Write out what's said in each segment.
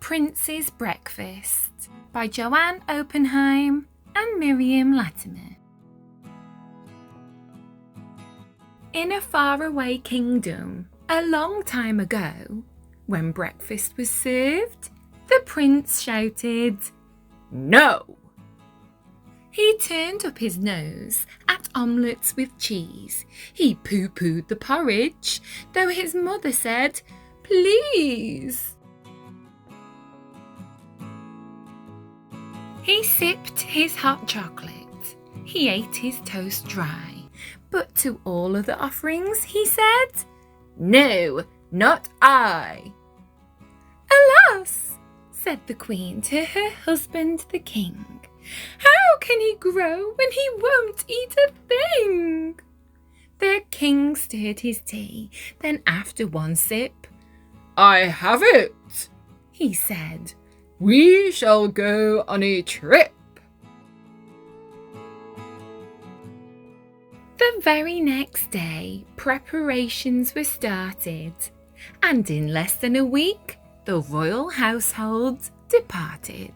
Prince's Breakfast by Joanne Oppenheim and Miriam Latimer. In a faraway kingdom, a long time ago, when breakfast was served, the prince shouted, "No!" He turned up his nose at omelettes with cheese. He pooh-poohed the porridge, though his mother said, "Please." He sipped his hot chocolate. He ate his toast dry. But to all other offerings he said, "No, not I." "Alas," said the queen to her husband the king, "how can he grow when he won't eat a thing?" The king stirred his tea, then after one sip, "I have it," he said. "We shall go on a trip." The very next day, preparations were started, and in less than a week, the royal household departed.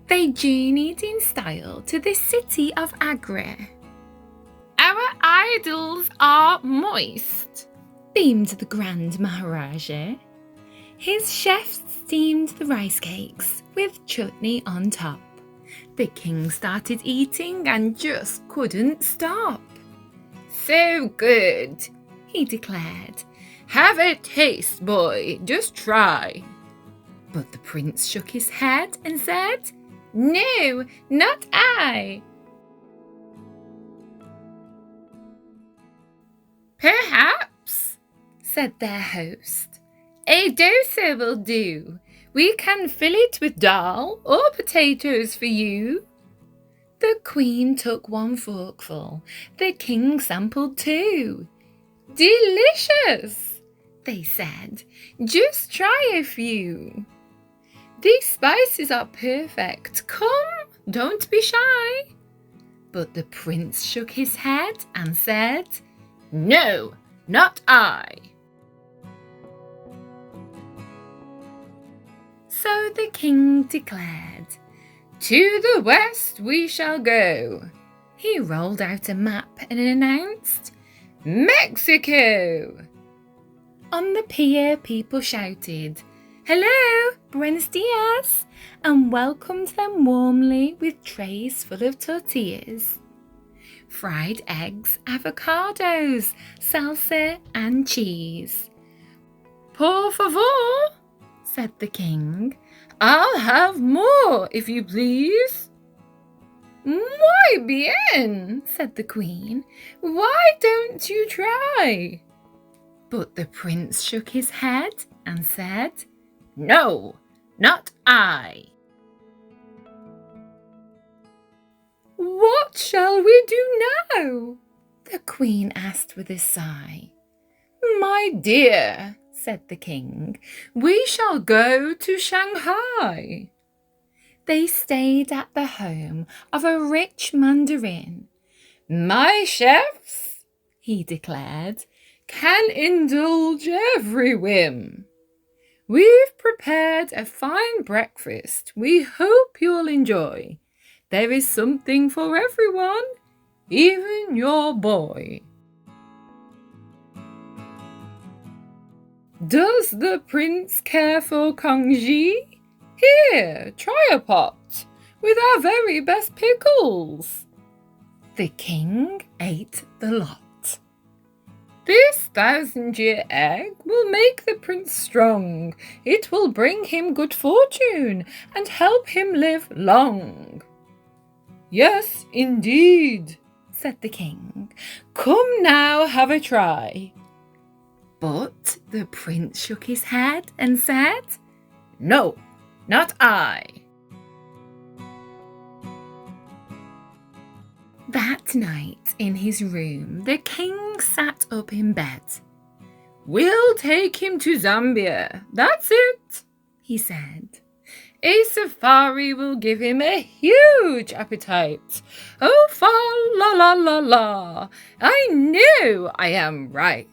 They journeyed in style to the city of Agra. "Our idols are moist," beamed the Grand Maharaja. His chefs steamed the rice cakes with chutney on top. The king started eating and just couldn't stop. "So good," he declared. "Have a taste, boy, just try." But the prince shook his head and said, "No, not I." "Perhaps," said their host, "a dosa will do. We can fill it with dal or potatoes for you." The queen took one forkful. The king sampled two. "Delicious," they said. "Just try a few." "These spices are perfect. Come, don't be shy." But the prince shook his head and said, "No, not I." So the king declared, "To the west we shall go." He rolled out a map and announced, "Mexico." On the pier, people shouted, "Hello, buenos dias," and welcomed them warmly with trays full of tortillas. Fried eggs, avocados, salsa and cheese. "Por favor," said the king. "I'll have more, if you please." "Muy bien," said the queen. "Why don't you try?" But the prince shook his head and said, "No, not I." "What shall we do now?" the queen asked with a sigh. "My dear," said the king, "we shall go to Shanghai." They stayed at the home of a rich mandarin. "My chefs," he declared, "can indulge every whim. We've prepared a fine breakfast we hope you'll enjoy. There is something for everyone, even your boy." "Does the prince care for congee? Here, try a pot with our very best pickles." The king ate the lot. "This 1,000-year egg will make the prince strong. It will bring him good fortune and help him live long." "Yes, indeed," said the king. "Come now, have a try." But the prince shook his head and said, "No, not I." That night in his room, the king sat up in bed. "We'll take him to Zambia, that's it," he said. "A safari will give him a huge appetite. Oh, fa la la la la, I know I am right."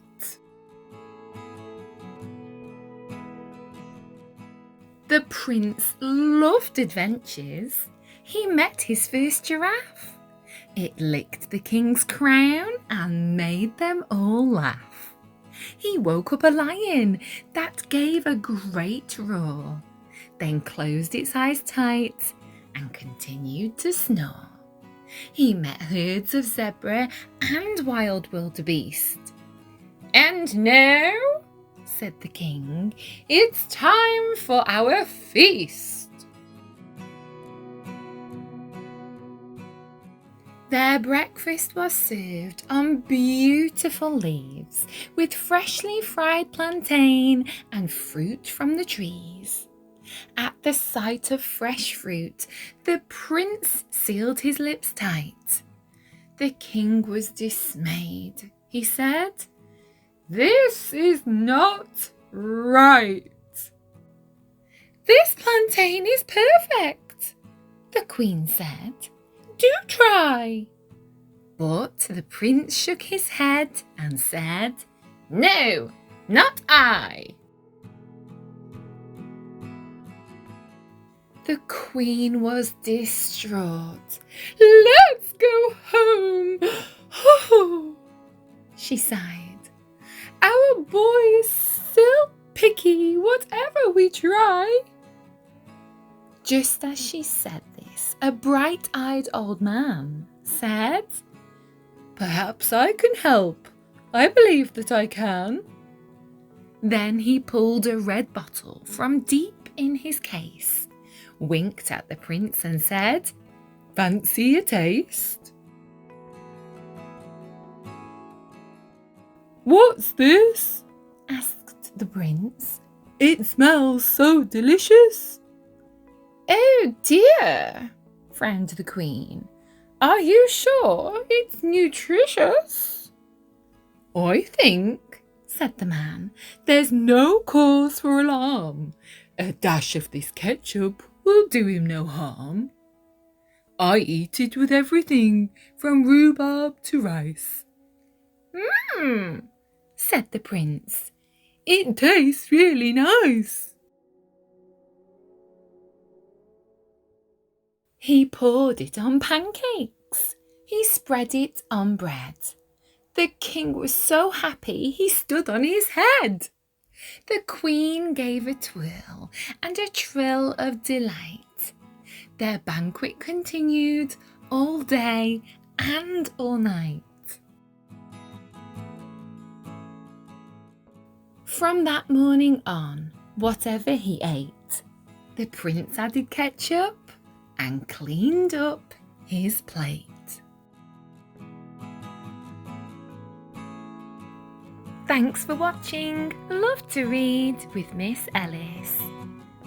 The prince loved adventures. He met his first giraffe. It licked the king's crown and made them all laugh. He woke up a lion that gave a great roar, then closed its eyes tight and continued to snore. He met herds of zebra and wild wildebeest. "And now," said the king, "it's time for our feast." Their breakfast was served on beautiful leaves with freshly fried plantain and fruit from the trees. At the sight of fresh fruit, the prince sealed his lips tight. The king was dismayed. He said, "This is not right." "This plantain is perfect," the queen said. "Do try." But the prince shook his head and said, "No, not I." The queen was distraught. "Let's go home," she sighed. "Our boy is still picky whatever we try." Just as she said this, a bright-eyed old man said, "Perhaps I can help. I believe that I can." Then he pulled a red bottle from deep in his case, winked at the prince and said, "Fancy a taste?" "What's this?" asked the prince. "It smells so delicious." "Oh dear," frowned the queen. "Are you sure it's nutritious?" "I think," said the man, "there's no cause for alarm. A dash of this ketchup will do him no harm. I eat it with everything from rhubarb to rice." Said the prince. "It tastes really nice." He poured it on pancakes. He spread it on bread. The king was so happy he stood on his head. The queen gave a twirl and a trill of delight. Their banquet continued all day and all night. From that morning on, whatever he ate, the prince added ketchup and cleaned up his plate. Thanks for watching Love to Read with Miss Ellis.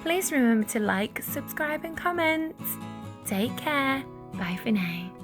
Please remember to like, subscribe and comment. Take care. Bye for now.